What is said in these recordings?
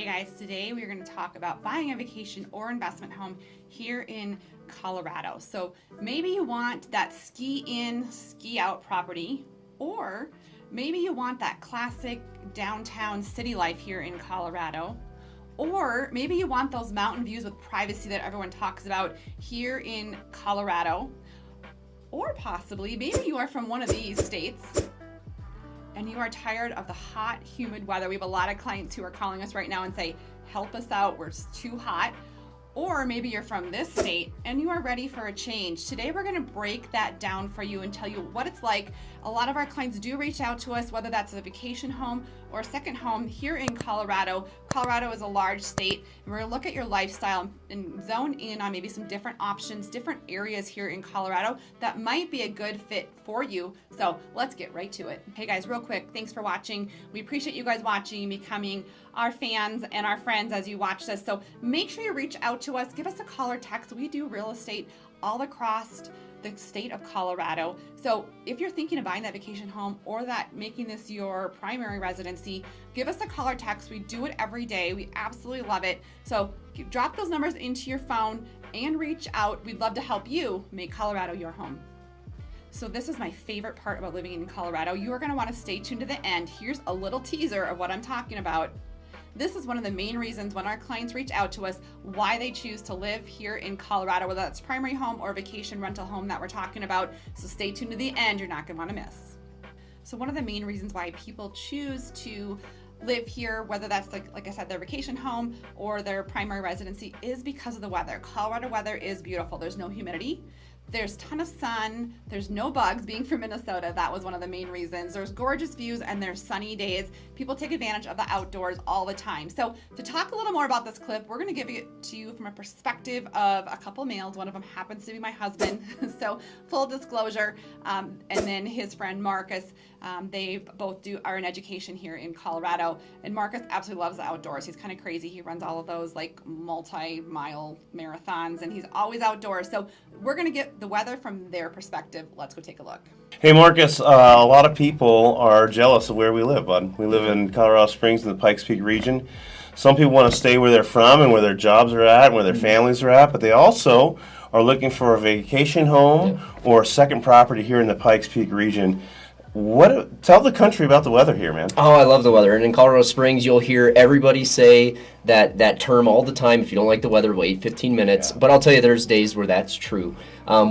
guys, today we're going to talk about buying a vacation or investment home here in Colorado. So maybe you want that ski in, ski out property, or maybe you want that classic downtown city life here in Colorado, or maybe you want those mountain views with privacy that everyone talks about here in Colorado, or possibly maybe you are from one of these states and you are tired of the hot, humid weather. We have a lot of clients who are calling us right now and say, help us out, we're too hot. Or maybe you're from this state and you are ready for a change. Today we're gonna break that down for you and tell you what it's like. A lot of our clients do reach out to us, whether that's a vacation home or a second home here in Colorado. Colorado is a large state, and we're gonna look at your lifestyle and zone in on maybe some different options, different areas here in Colorado that might be a good fit for you. So let's get right to it. Hey guys, real quick, thanks for watching. We appreciate you guys watching and becoming our fans and our friends as you watch this. So make sure you reach out to us, give us a call or text. We do real estate all across the state of Colorado. So if you're thinking of buying that vacation home or that making this your primary residency, give us a call or text. We do it every day. We absolutely love it. So drop those numbers into your phone and reach out. We'd love to help you make Colorado your home. So this is my favorite part about living in Colorado. You are going to want to stay tuned to the end. Here's a little teaser of what I'm talking about. This is one of the main reasons when our clients reach out to us why they choose to live here in Colorado, whether that's primary home or vacation rental home that we're talking about. So stay tuned to the end, you're not going to want to miss. So one of the main reasons why people choose to live here, whether that's like I said, their vacation home or their primary residency, is because of the weather. Colorado weather is beautiful. There's no humidity. There's a ton of sun, there's no bugs. Being from Minnesota, that was one of the main reasons. There's gorgeous views and there's sunny days. People take advantage of the outdoors all the time. So to talk a little more about this clip, we're gonna give it to you from a perspective of a couple males. One of them happens to be my husband, so full disclosure, and then his friend Marcus. They both are in education here in Colorado, and Marcus absolutely loves the outdoors. He's kind of crazy. He runs all of those like multi-mile marathons, and he's always outdoors. So we're gonna get the weather from their perspective. Let's go take a look. Hey Marcus, a lot of people are jealous of where we live, bud. We live in Colorado Springs in the Pikes Peak region. Some people want to stay where they're from and where their jobs are at and where their families are at, but they also are looking for a vacation home or a second property here in the Pikes Peak region. Tell the country about the weather here, man. Oh, I love the weather. And in Colorado Springs, you'll hear everybody say that term all the time. If you don't like the weather, wait 15 minutes. But I'll tell you, there's days where that's true.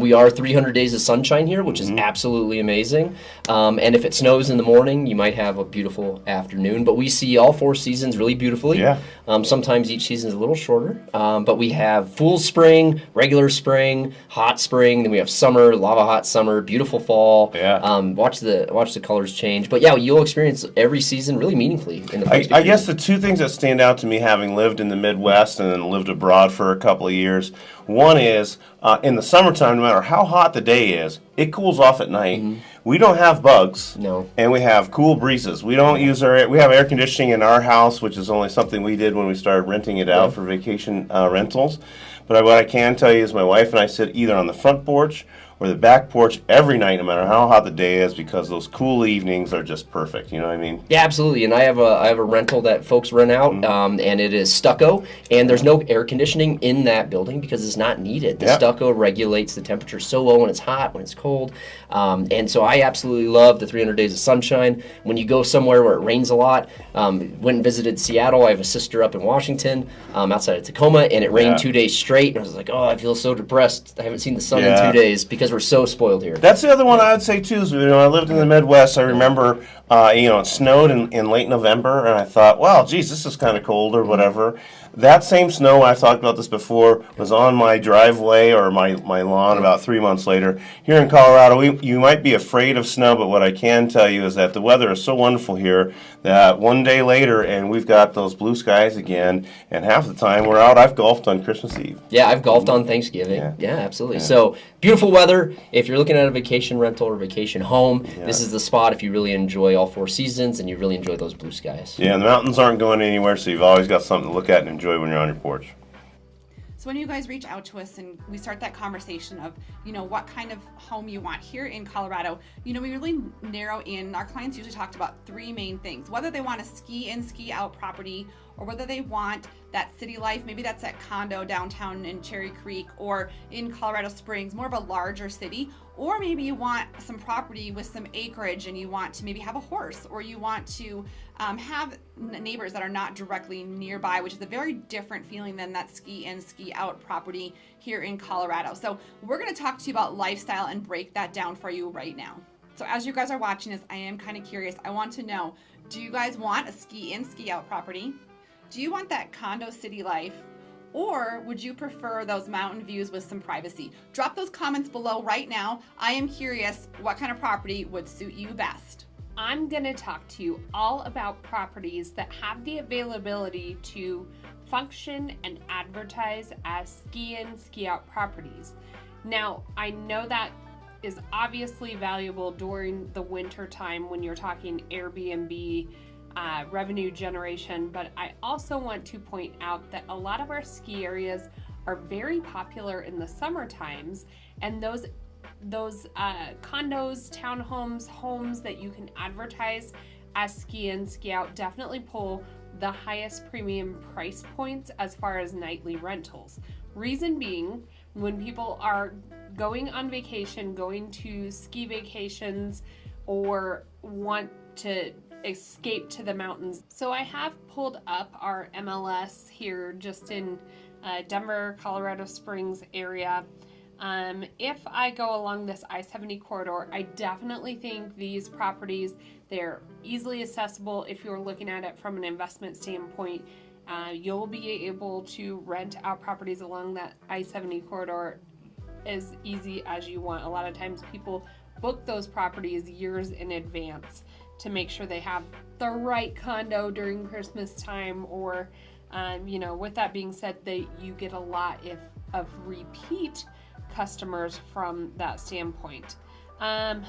We are 300 days of sunshine here, which is absolutely amazing. And if it snows in the morning, you might have a beautiful afternoon. But we see all four seasons really beautifully. Yeah. Sometimes each season is a little shorter. But we have full spring, regular spring, hot spring. Then we have summer, lava hot summer, beautiful fall. Yeah. Watch the colors change. But yeah, you'll experience every season really meaningfully in the I guess the two things that stand out to me, having lived in the Midwest and then lived abroad for a couple of years, one is in the summertime, no matter how hot the day is, it cools off at night. We don't have bugs. No. And we have cool breezes. We don't use we have air conditioning in our house, which is only something we did when we started renting it out for vacation rentals. But what I can tell you is my wife and I sit either on the front porch or the back porch every night, no matter how hot the day is, because those cool evenings are just perfect. You know what I mean? Yeah, absolutely. And I have a rental that folks rent out, and it is stucco, and there's no air conditioning in that building because it's not needed. The stucco regulates the temperature so well when it's hot, when it's cold, and so I absolutely love the 300 days of sunshine. When you go somewhere where it rains a lot, went and visited Seattle. I have a sister up in Washington, outside of Tacoma, and it rained 2 days straight, and I was like, oh, I feel so depressed. I haven't seen the sun in 2 days because we're so spoiled here. That's the other one I would say too. Is, I lived in the Midwest. I remember, it snowed in late November, and I thought, well, geez, this is kind of cold or whatever. That same snow, I've talked about this before, was on my driveway or my lawn about 3 months later. Here in Colorado, you might be afraid of snow, but what I can tell you is that the weather is so wonderful here that one day later, and we've got those blue skies again, and half the time we're out. I've golfed on Christmas Eve. Yeah, I've golfed on Thanksgiving. Yeah, absolutely. Yeah. So, beautiful weather. If you're looking at a vacation rental or vacation home, this is the spot if you really enjoy all four seasons and you really enjoy those blue skies. Yeah, and the mountains aren't going anywhere, so you've always got something to look at and enjoy when you're on your porch. So when you guys reach out to us and we start that conversation of, what kind of home you want here in Colorado, we really narrow in. Our clients usually talked about three main things: whether they want a ski in, ski out property, or whether they want that city life. Maybe that's that condo downtown in Cherry Creek or in Colorado Springs, more of a larger city. Or maybe you want some property with some acreage and you want to maybe have a horse, or you want to have neighbors that are not directly nearby, which is a very different feeling than that ski in, ski out property here in Colorado. So we're going to talk to you about lifestyle and break that down for you right now. So as you guys are watching this, I am kind of curious. I want to know, do you guys want a ski in, ski out property? Do you want that condo city life? Or would you prefer those mountain views with some privacy? Drop those comments below right now. I am curious what kind of property would suit you best. I'm going to talk to you all about properties that have the availability to function and advertise as ski in, ski out properties. Now, I know that is obviously valuable during the winter time when you're talking Airbnb revenue generation, but I also want to point out that a lot of our ski areas are very popular in the summer times, and those condos, townhomes, homes that you can advertise as ski in, ski out definitely pull the highest premium price points as far as nightly rentals. Reason being, when people are going on vacation, going to ski vacations, or want to escape to the mountains. So I have pulled up our MLS here just in Denver, Colorado Springs area. If I go along this I-70 corridor, I definitely think these properties, they're easily accessible. If you're looking at it from an investment standpoint, you'll be able to rent out properties along that I-70 corridor as easy as you want. A lot of times people book those properties years in advance to make sure they have the right condo during Christmas time, or with that being said, you get a lot of repeat customers from that standpoint. Not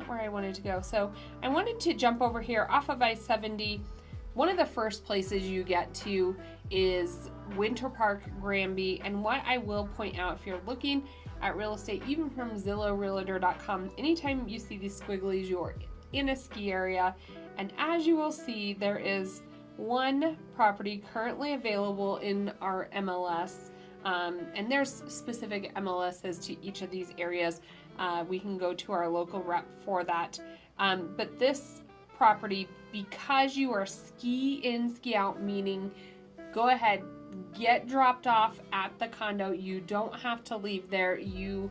where I wanted to go. So I wanted to jump over here off of I-70. One of the first places you get to is Winter Park, Granby. And what I will point out, if you're looking at real estate, even from Zillow, Realtor.com, anytime you see these squigglies, you're in a ski area. And as you will see, there is one property currently available in our MLS. And there's specific MLSs to each of these areas. We can go to our local rep for that. But this property, because you are ski in, ski out, meaning go ahead, get dropped off at the condo. You don't have to leave there. You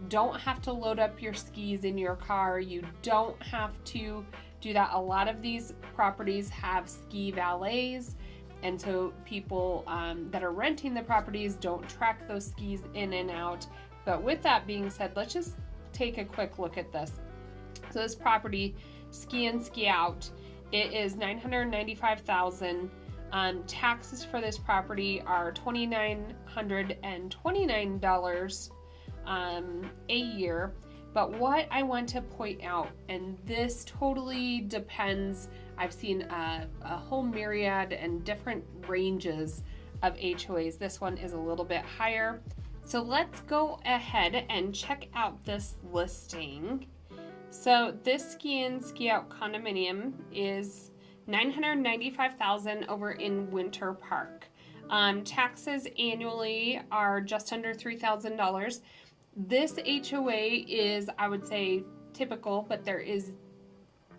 don't have to load up your skis in your car. You don't have to do that. A lot of these properties have ski valets, and so people that are renting the properties don't track those skis in and out. But with that being said, let's just take a quick look at this. So this property, ski in, ski out, it is $995,000. Taxes for this property are $2,929 a year. But what I want to point out, and this totally depends, I've seen a whole myriad and different ranges of HOAs. This one is a little bit higher. So let's go ahead and check out this listing. So this ski in, ski out condominium is $995,000 over in Winter Park. Taxes annually are just under $3,000. This HOA is, I would say, typical, but there is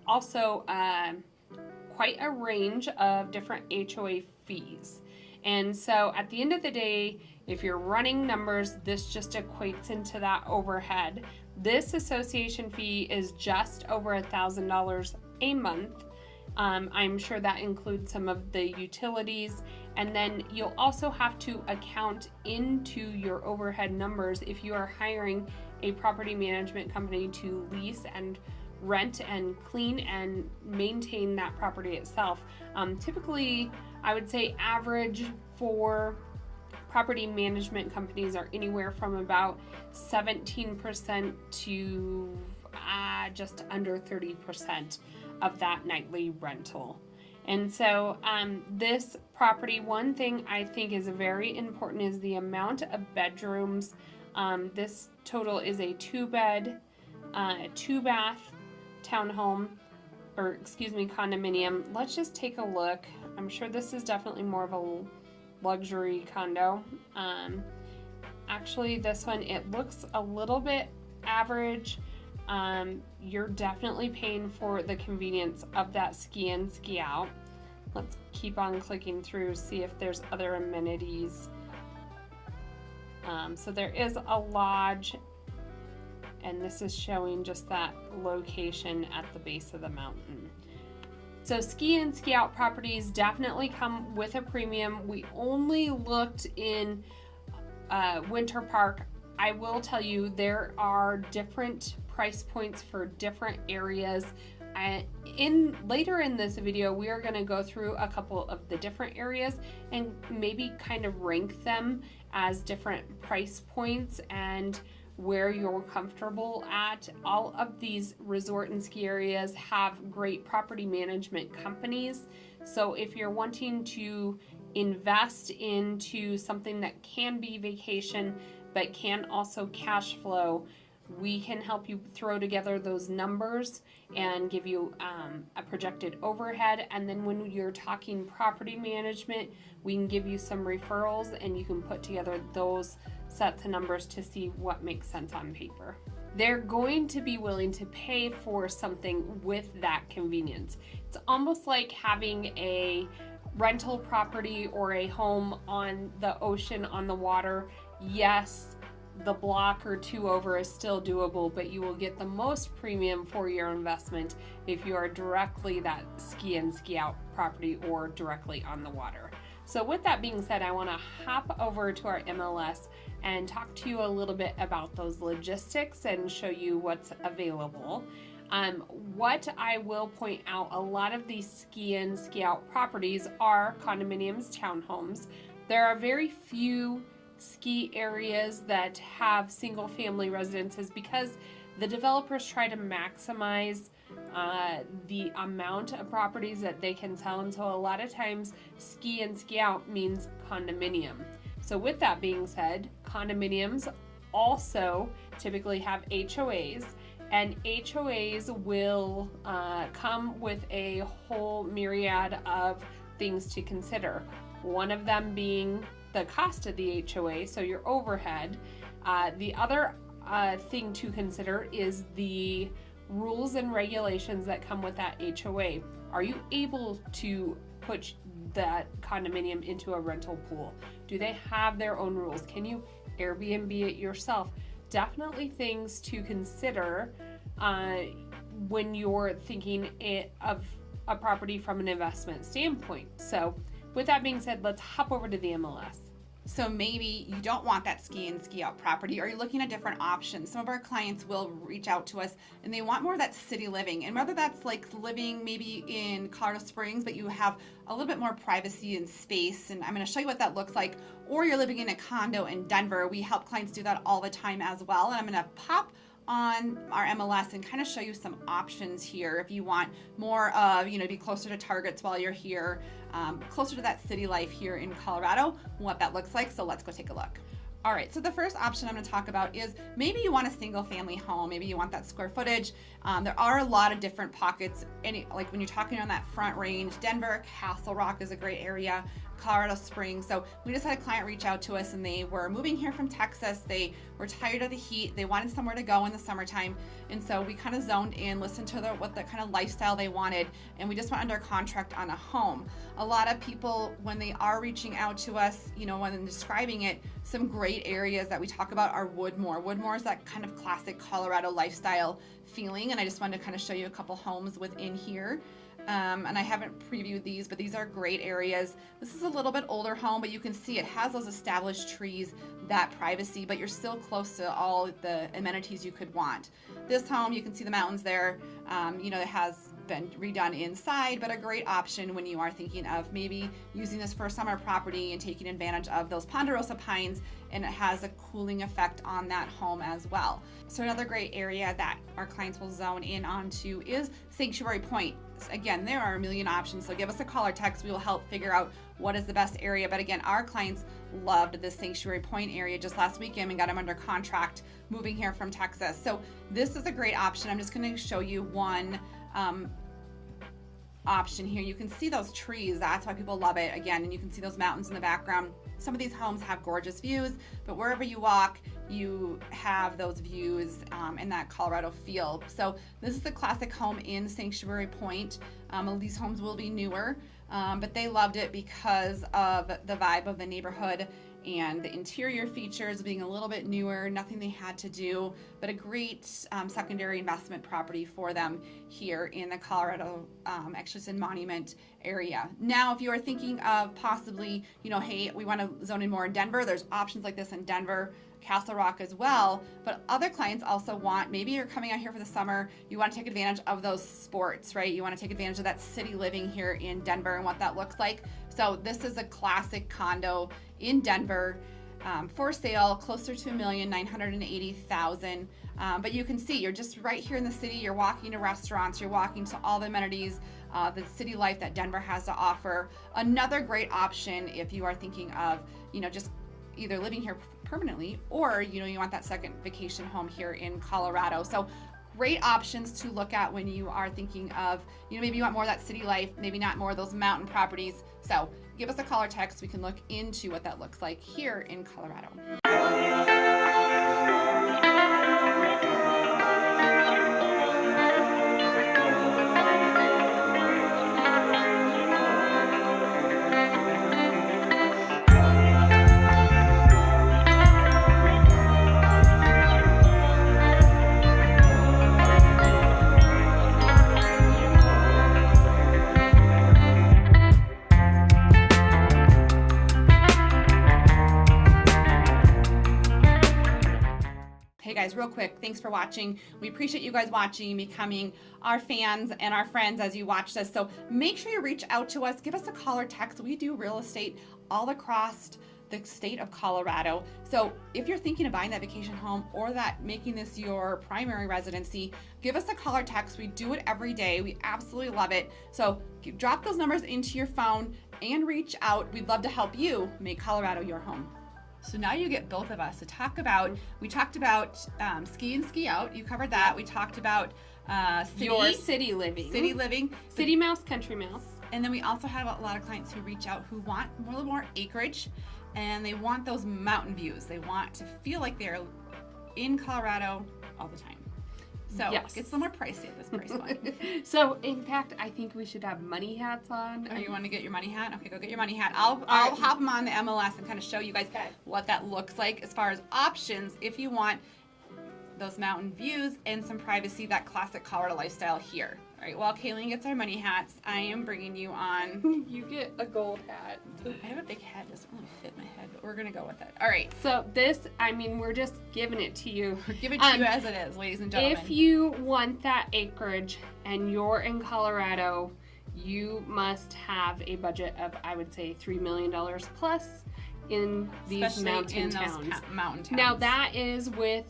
also quite a range of different HOA fees. And so at the end of the day, if you're running numbers, this just equates into that overhead. This association fee is just over $1,000 a month. I'm sure that includes some of the utilities, and then you'll also have to account into your overhead numbers if you are hiring a property management company to lease and rent and clean and maintain that property itself. Typically, I would say average for property management companies are anywhere from about 17% to just under 30% of that nightly rental. And so this property, one thing I think is very important is the amount of bedrooms. This total is a 2-bed, 2-bath townhome, condominium. Let's just take a look. I'm sure this is definitely more of a luxury condo. Actually, this one, it looks a little bit average. You're definitely paying for the convenience of that ski in, ski out. Let's keep on clicking through, see if there's other amenities. So there is a lodge, and this is showing just that location at the base of the mountain. So ski in, ski out properties definitely come with a premium. We only looked in Winter Park. I will tell you there are different price points for different areas. Later in this video, we are going to go through a couple of the different areas and maybe kind of rank them as different price points and where you're comfortable at. All of these resort and ski areas have great property management companies. So if you're wanting to invest into something that can be vacation but can also cash flow, we can help you throw together those numbers and give you a projected overhead. And then when you're talking property management, we can give you some referrals and you can put together those sets of numbers to see what makes sense on paper. They're going to be willing to pay for something with that convenience. It's almost like having a rental property or a home on the ocean, on the water. Yes, the block or two over is still doable, but you will get the most premium for your investment if you are directly that ski in, ski out property or directly on the water. So with that being said, I want to hop over to our MLS and talk to you a little bit about those logistics and show you what's available. What I will point out, a lot of these ski in, ski out properties are condominiums, townhomes. There are very few ski areas that have single family residences because the developers try to maximize the amount of properties that they can sell, and so a lot of times ski in, ski out means condominium. So with that being said, condominiums also typically have HOAs, and HOAs will come with a whole myriad of things to consider. One of them being the cost of the HOA, so your overhead. The other thing to consider is the rules and regulations that come with that HOA. Are you able to put that condominium into a rental pool? Do they have their own rules? Can you Airbnb it yourself? Definitely things to consider when you're thinking of a property from an investment standpoint. So with that being said, let's hop over to the MLS. So maybe you don't want that ski in, ski out property, or you're looking at different options. Some of our clients will reach out to us and they want more of that city living. And whether that's like living maybe in Colorado Springs, but you have a little bit more privacy and space, and I'm going to show you what that looks like, or you're living in a condo in Denver. We help clients do that all the time as well. And I'm going to pop on our MLS and kind of show you some options here if you want more of, be closer to targets while you're here, closer to that city life here in Colorado, what that looks like. So let's go take a look. All right, so the first option I'm going to talk about is maybe you want a single family home, maybe you want that square footage. There are a lot of different pockets, like when you're talking on that front range, Denver, Castle Rock is a great area, Colorado Springs. So we just had a client reach out to us and they were moving here from Texas. They were tired of the heat. They wanted somewhere to go in the summertime. And so we kind of zoned in, listened to what the kind of lifestyle they wanted, and we just went under contract on a home. A lot of people, when they are reaching out to us, when describing it, some great areas that we talk about are Woodmore. Woodmore is that kind of classic Colorado lifestyle feeling, and I just wanted to kind of show you a couple homes within here. And I haven't previewed these, but these are great areas. This is a little bit older home, but you can see it has those established trees, that privacy, but you're still close to all the amenities you could want. This home, you can see the mountains there. It has been redone inside, but a great option when you are thinking of maybe using this for a summer property and taking advantage of those ponderosa pines, and it has a cooling effect on that home as well. So another great area that our clients will zone in onto is Sanctuary Point. Again, there are a million options, so give us a call or text. We will help figure out what is the best area. But again, our clients loved this Sanctuary Point area just last weekend and got them under contract moving here from Texas. So this is a great option. I'm just going to show you one option here. You can see those trees. That's why people love it. Again, and you can see those mountains in the background. Some of these homes have gorgeous views, but wherever you walk, you have those views in that Colorado feel. So this is the classic home in Sanctuary Point. These homes will be newer, but they loved it because of the vibe of the neighborhood and the interior features being a little bit newer, nothing they had to do, but a great secondary investment property for them here in the Colorado, actually it's in Monument area. Now, if you are thinking of possibly, hey, we want to zone in more in Denver, there's options like this in Denver, Castle Rock as well, but other clients also want, maybe you're coming out here for the summer, you want to take advantage of those sports, right? You want to take advantage of that city living here in Denver and what that looks like. So this is a classic condo in Denver for sale, closer to $1,980,000. But you can see you're just right here in the city. You're walking to restaurants, you're walking to all the amenities, the city life that Denver has to offer. Another great option if you are thinking of, just either living here permanently or, you want that second vacation home here in Colorado. So great options to look at when you are thinking of, maybe you want more of that city life, maybe not more of those mountain properties. So give us a call or text. We can look into what that looks like here in Colorado. Hey guys, real quick, thanks for watching. We appreciate you guys watching, becoming our fans and our friends as you watch this. So make sure you reach out to us, give us a call or text. We do real estate all across the state of Colorado. So if you're thinking of buying that vacation home or that making this your primary residency, give us a call or text. We do it every day. We absolutely love it. So drop those numbers into your phone and reach out. We'd love to help you make Colorado your home. So now you get both of us to talk about, we talked about ski in, ski out. You covered that. We talked about Your city living. City mouse, country mouse. And then we also have a lot of clients who reach out who want a little more acreage and they want those mountain views. They want to feel like they're in Colorado all the time. So yes. It's a little more pricey at this price point. So in fact, I think we should have money hats on. Oh, you want to get your money hat? Okay, go get your money hat. I'll hop them on the MLS and kind of show you guys what that looks like as far as options if you want those mountain views and some privacy, that classic Colorado lifestyle here. All right, while Kalene gets our money hats, I am bringing you on. You get a gold hat. I have a big head. It doesn't really fit my head, but we're going to go with it. All right. So this, we're just giving it to you. Give it to you as it is, ladies and gentlemen. If you want that acreage and you're in Colorado, you must have a budget of, I would say, $3 million plus in these Especially mountain in towns. Those mountain towns. Now that is with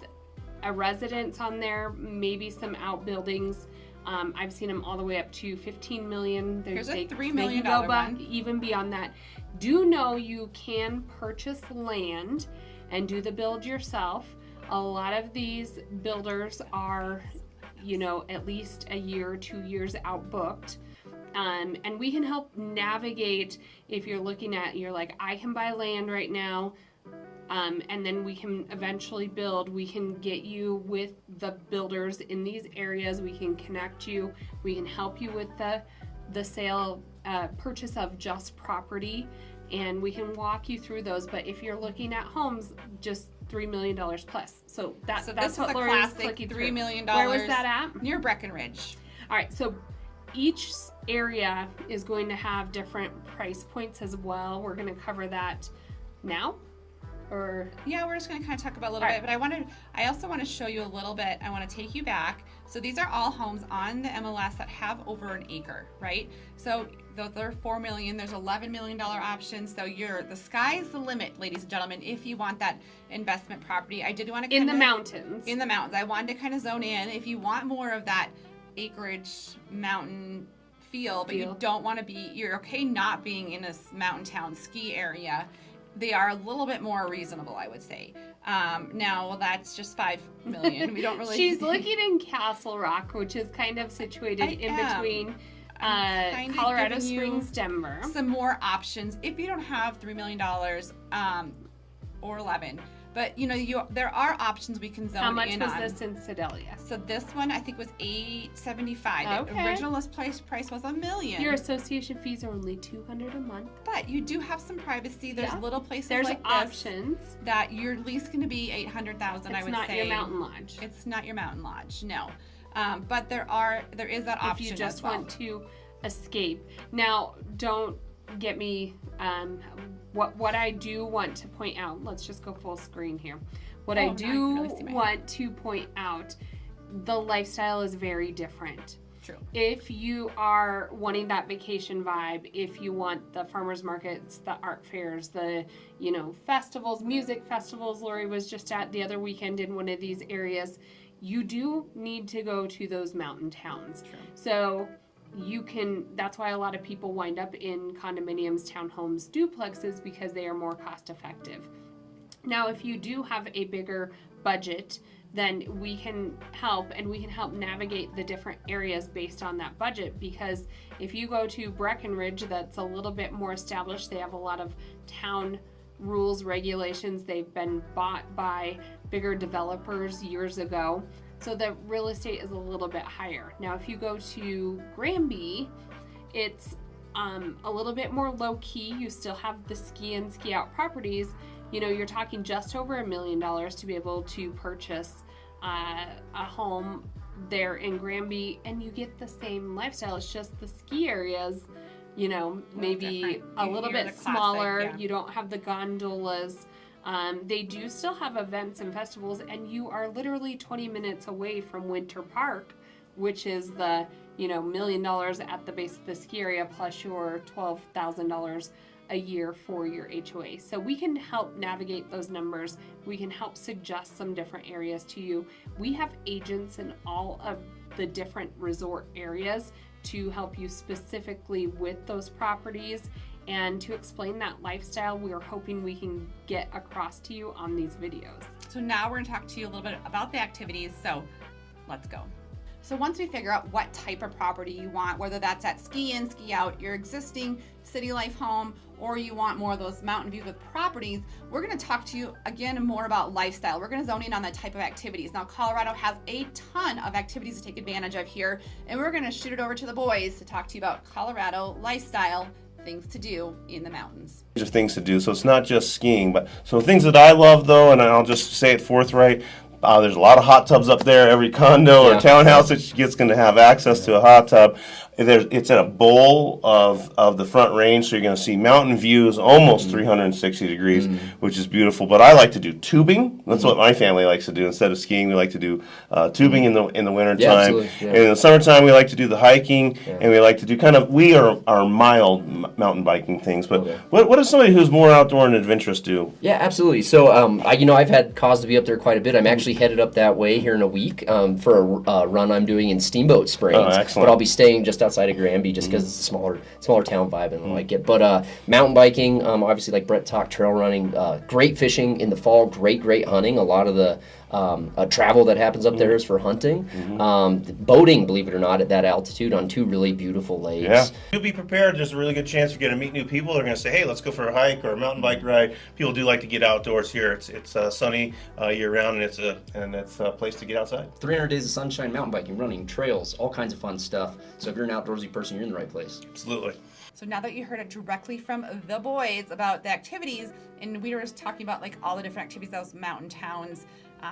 a residence on there, maybe some outbuildings. I've seen them all the way up to 15 million. Here's a $3 million they can go one. Even beyond that. Do know you can purchase land and do the build yourself. A lot of these builders are, at least a year or 2 years out booked. And we can help navigate if you're looking at, you're like, I can buy land right now. And then we can eventually build. We can get you with the builders in these areas. We can connect you. We can help you with the sale, purchase of just property, and we can walk you through those. But if you're looking at homes, just $3 million plus. So that's what Laurie's clicking $3 million. Where was that at? Near Breckenridge. All right. So each area is going to have different price points as well. We're going to cover that now. Yeah, we're just going to kind of talk about a little bit, but I also want to show you a little bit. I want to take you back. So these are all homes on the MLS that have over an acre, right? So they're $4 million. There's $11 million options. So the sky's the limit, ladies and gentlemen, if you want that investment property. I did want to in the mountains. I wanted to kind of zone in. If you want more of that acreage mountain feel, but you don't want to you're okay not being in a mountain town ski area. They are a little bit more reasonable, I would say. Now, that's just $5 million. We don't really. She's looking in Castle Rock, which is kind of situated in between Kind of Colorado giving you Springs, Denver. some more options if you don't have $3 million or 11. But there are options we can zone in on. How much was this in Sedalia? So this one I think was $875. The Okay. original list price was $1 million. Your association fees are only $200 a month. But you do have some privacy. There's Yeah. little places There's like options. this that your lease going to be $800,000. I would say It's not your mountain lodge. It's not your mountain lodge. No, but there is that option. If you just as well. want to escape. Now, don't get me. What I do want to point out. Let's just go full screen here. What I now do you can really see my want to point out, the lifestyle is very different. True. If you are wanting that vacation vibe, if you want the farmers markets, the art fairs, the festivals, music festivals, Laurie was just at the other weekend in one of these areas, you do need to go to those mountain towns. True. So that's why a lot of people wind up in condominiums, townhomes, duplexes, because they are more cost effective. Now, if you do have a bigger budget, then we can help navigate the different areas based on that budget, because if you go to Breckenridge, that's a little bit more established. They have a lot of town rules, regulations. They've been bought by bigger developers years ago. So the real estate is a little bit higher. Now, if you go to Granby, it's a little bit more low key. You still have the ski in, ski out properties. You're talking just over $1 million to be able to purchase a home there in Granby, and you get the same lifestyle. It's just the ski areas, maybe different. a little You're bit the classic, smaller. yeah. You don't have the gondolas. They do still have events and festivals, and you are literally 20 minutes away from Winter Park, which is the $1 million at the base of the ski area, plus your $12,000 a year for your HOA. So we can help navigate those numbers. We can help suggest some different areas to you. We have agents in all of the different resort areas to help you specifically with those properties and to explain that lifestyle. We are hoping we can get across to you on these videos. So now we're going to talk to you a little bit about the activities. So let's go. So once we figure out what type of property you want, whether that's at ski in, ski out, your existing city life home, or you want more of those mountain views with properties, we're going to talk to you again more about lifestyle. We're going to zone in on the type of activities. Now, Colorado has a ton of activities to take advantage of here, and we're going to shoot it over to the boys to talk to you about Colorado lifestyle, things to do in the mountains. Of things to do, so it's not just skiing, but so things that I love though, and I'll just say it forthright. There's a lot of hot tubs up there. Every condo or townhouse that gets going to have access to a hot tub. It's in a bowl of the Front Range, so you're going to see mountain views almost 360 degrees, which is beautiful. But I like to do tubing. That's what my family likes to do. Instead of skiing, we like to do tubing in the winter time. absolutely, yeah. And in the summertime, we like to do the hiking, and we like to do we are mild mountain biking things. But what does somebody who's more outdoor and adventurous do? Yeah, absolutely. So, I've had cause to be up there quite a bit. I'm actually headed up that way here in a week for a run I'm doing in Steamboat Springs. Oh, excellent. But I'll be staying just outside of Granby just because it's a smaller town vibe and I like it. But mountain biking, obviously like Brett talked, trail running, great fishing in the fall, great hunting. A lot of the travel that happens up there is for hunting. Boating, believe it or not, at that altitude on two really beautiful lakes. Yeah. You'll be prepared. There's a really good chance you're going to meet new people. They're going to say, hey, let's go for a hike or a mountain bike ride. People do like to get outdoors here. It's sunny year round, and it's a place to get outside. 300 days of sunshine, mountain biking, running, trails, all kinds of fun stuff. So if you're an outdoorsy person, you're in the right place. Absolutely. So now that you heard it directly from the boys about the activities, and we were just talking about like all the different activities those mountain towns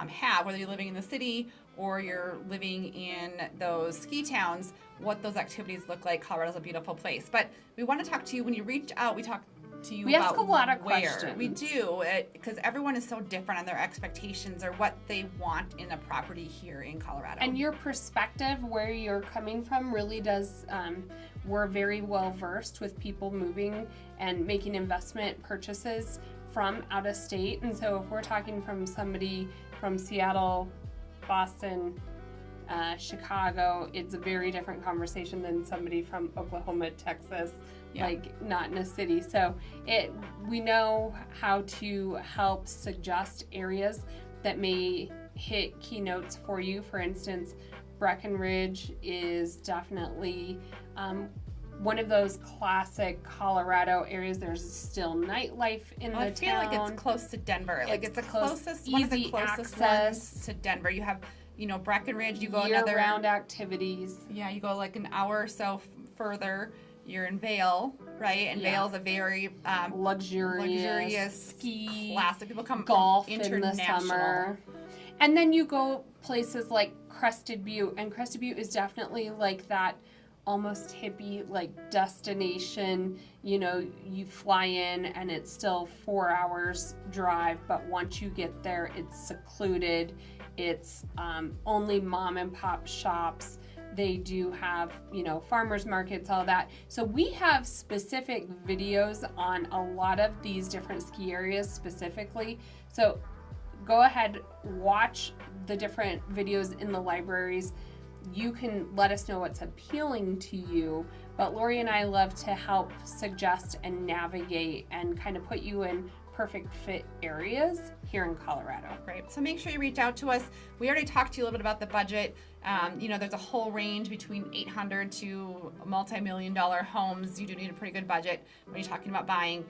have, whether you're living in the city or you're living in those ski towns, what those activities look like. Colorado's a beautiful place. But we want to talk to you when you reach out. We talk to you We about ask a lot of where. questions. We do, because everyone is so different on their expectations or what they want in a property here in Colorado. And your perspective, where you're coming from, really does. We're very well versed with people moving and making investment purchases from out of state. And so if we're talking from somebody from Seattle, Boston, Chicago, it's a very different conversation than somebody from Oklahoma, Texas, like not in a city. So we know how to help suggest areas that may hit keynotes for you. For instance, Breckenridge is definitely one of those classic Colorado areas. There's still nightlife in the I feel town. like it's close to Denver. Like it's the closest, one of the easy closest access. ones to Denver. You have, Breckenridge. You go year-round activities. Yeah, you go like an hour or so further. You're in Vail, right? And Vail's a very luxurious ski classic. People come golf from in the summer. And then you go places like Crested Butte, and Crested Butte is definitely like that almost hippie like destination. You fly in and it's still 4 hours drive, but once you get there, it's secluded. It's only mom and pop shops. They do have, farmers markets, all that. So we have specific videos on a lot of these different ski areas specifically. So go ahead, watch the different videos in the libraries. You can let us know what's appealing to you, but Laurie and I love to help suggest and navigate and kind of put you in perfect fit areas here in Colorado. Great. So make sure you reach out to us. We already talked to you a little bit about the budget. There's a whole range between $800 to multi-million-dollar homes. You do need a pretty good budget when you're talking about buying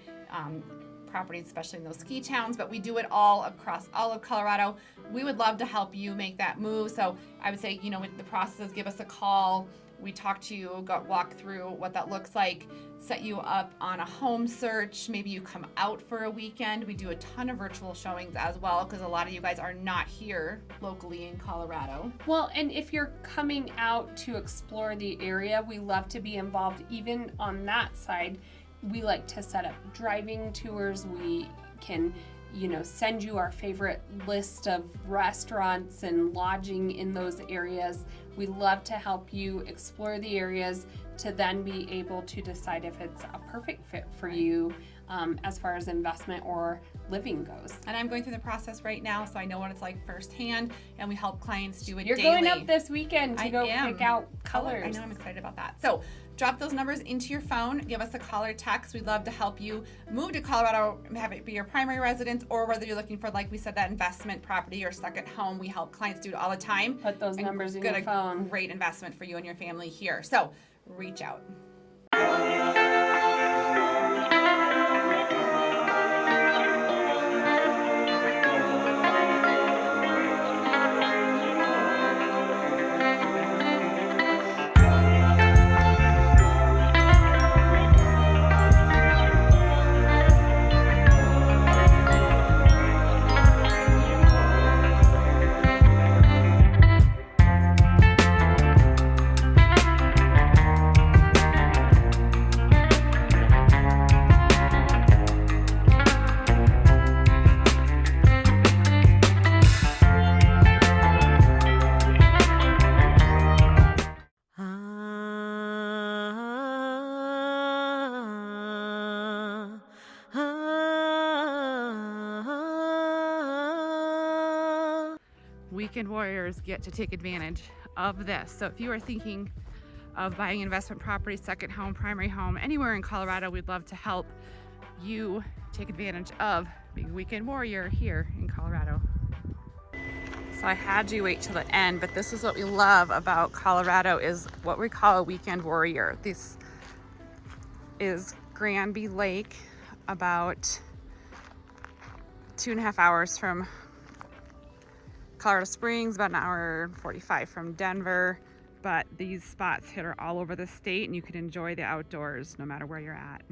properties, especially in those ski towns, but we do it all across all of Colorado. We would love to help you make that move. So I would say, with the process, give us a call. We talk to you, walk through what that looks like, set you up on a home search. Maybe you come out for a weekend. We do a ton of virtual showings as well, because a lot of you guys are not here locally in Colorado. Well, and if you're coming out to explore the area, we love to be involved even on that side. We like to set up driving tours. We can, send you our favorite list of restaurants and lodging in those areas. We love to help you explore the areas to then be able to decide if it's a perfect fit for you as far as investment or living goes. And I'm going through the process right now, so I know what it's like firsthand, and we help clients do it You're daily. going up this weekend to pick out colors. I know, I'm excited about that. So drop those numbers into your phone, give us a call or text. We'd love to help you move to Colorado, have it be your primary residence, or whether you're looking for, like we said, that investment property or second home. We help clients do it all the time. Put those numbers in your phone. Great investment for you and your family here. So reach out. Weekend warriors get to take advantage of this. So if you are thinking of buying investment property, second home, primary home, anywhere in Colorado, we'd love to help you take advantage of being a weekend warrior here in Colorado. So I had you wait till the end, but this is what we love about Colorado, is what we call a weekend warrior. This is Granby Lake, about 2.5 hours from Colorado Springs, about an hour and 45 from Denver. But these spots here are all over the state, and you can enjoy the outdoors no matter where you're at.